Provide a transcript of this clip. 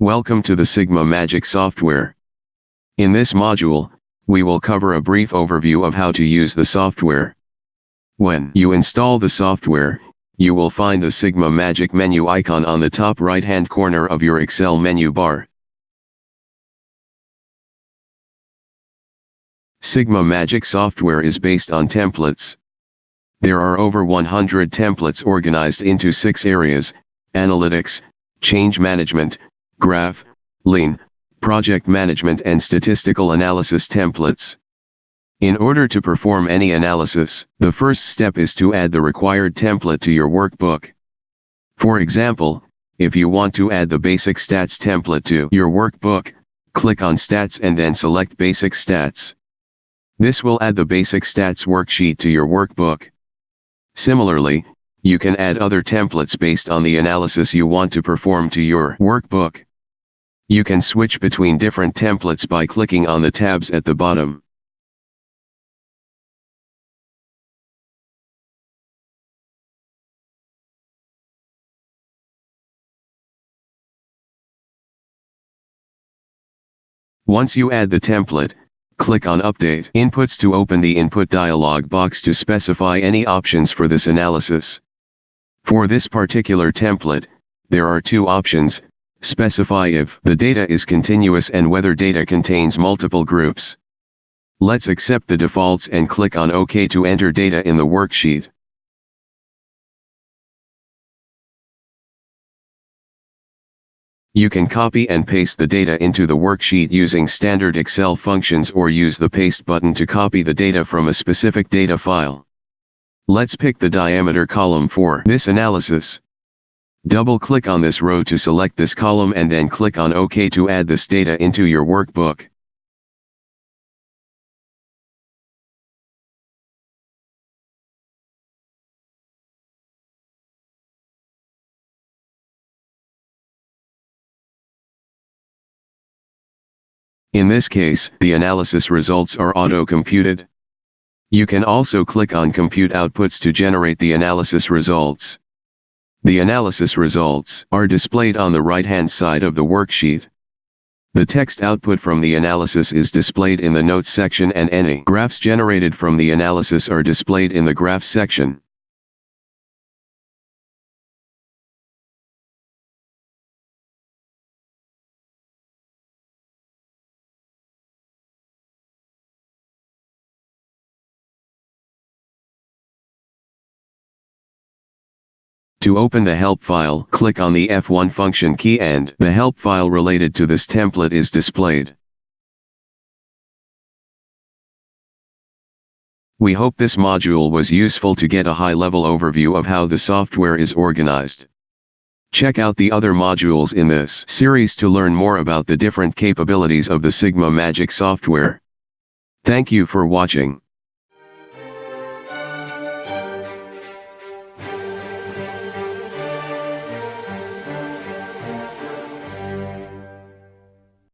Welcome to the Sigma Magic software. In this module, we will cover a brief overview of how to use the software. When you install the software, you will find the Sigma Magic menu icon on the top right-hand corner of your Excel menu bar. Sigma Magic software is based on templates. There are over 100 templates organized into 6 areas: analytics, change management, graph, lean, project management and statistical analysis templates. In order to perform any analysis, the first step is to add the required template to your workbook. For example, if you want to add the basic stats template to your workbook, click on Stats and then select Basic Stats. This will add the Basic Stats worksheet to your workbook. Similarly, you can add other templates based on the analysis you want to perform to your workbook. You can switch between different templates by clicking on the tabs at the bottom. Once you add the template, click on Update Inputs to open the Input dialog box to specify any options for this analysis. For this particular template, there are 2 options: specify if the data is continuous and whether data contains multiple groups. Let's accept the defaults and click on OK to enter data in the worksheet. You can copy and paste the data into the worksheet using standard Excel functions or use the Paste button to copy the data from a specific data file. Let's pick the diameter column for this analysis. Double-click on this row to select this column and then click on OK to add this data into your workbook. In this case, the analysis results are auto-computed. You can also click on Compute Outputs to generate the analysis results. The analysis results are displayed on the right-hand side of the worksheet. The text output from the analysis is displayed in the Notes section and any graphs generated from the analysis are displayed in the Graphs section. To open the help file, click on the F1 function key and the help file related to this template is displayed. We hope this module was useful to get a high-level overview of how the software is organized. Check out the other modules in this series to learn more about the different capabilities of the Sigma Magic software. Thank you for watching.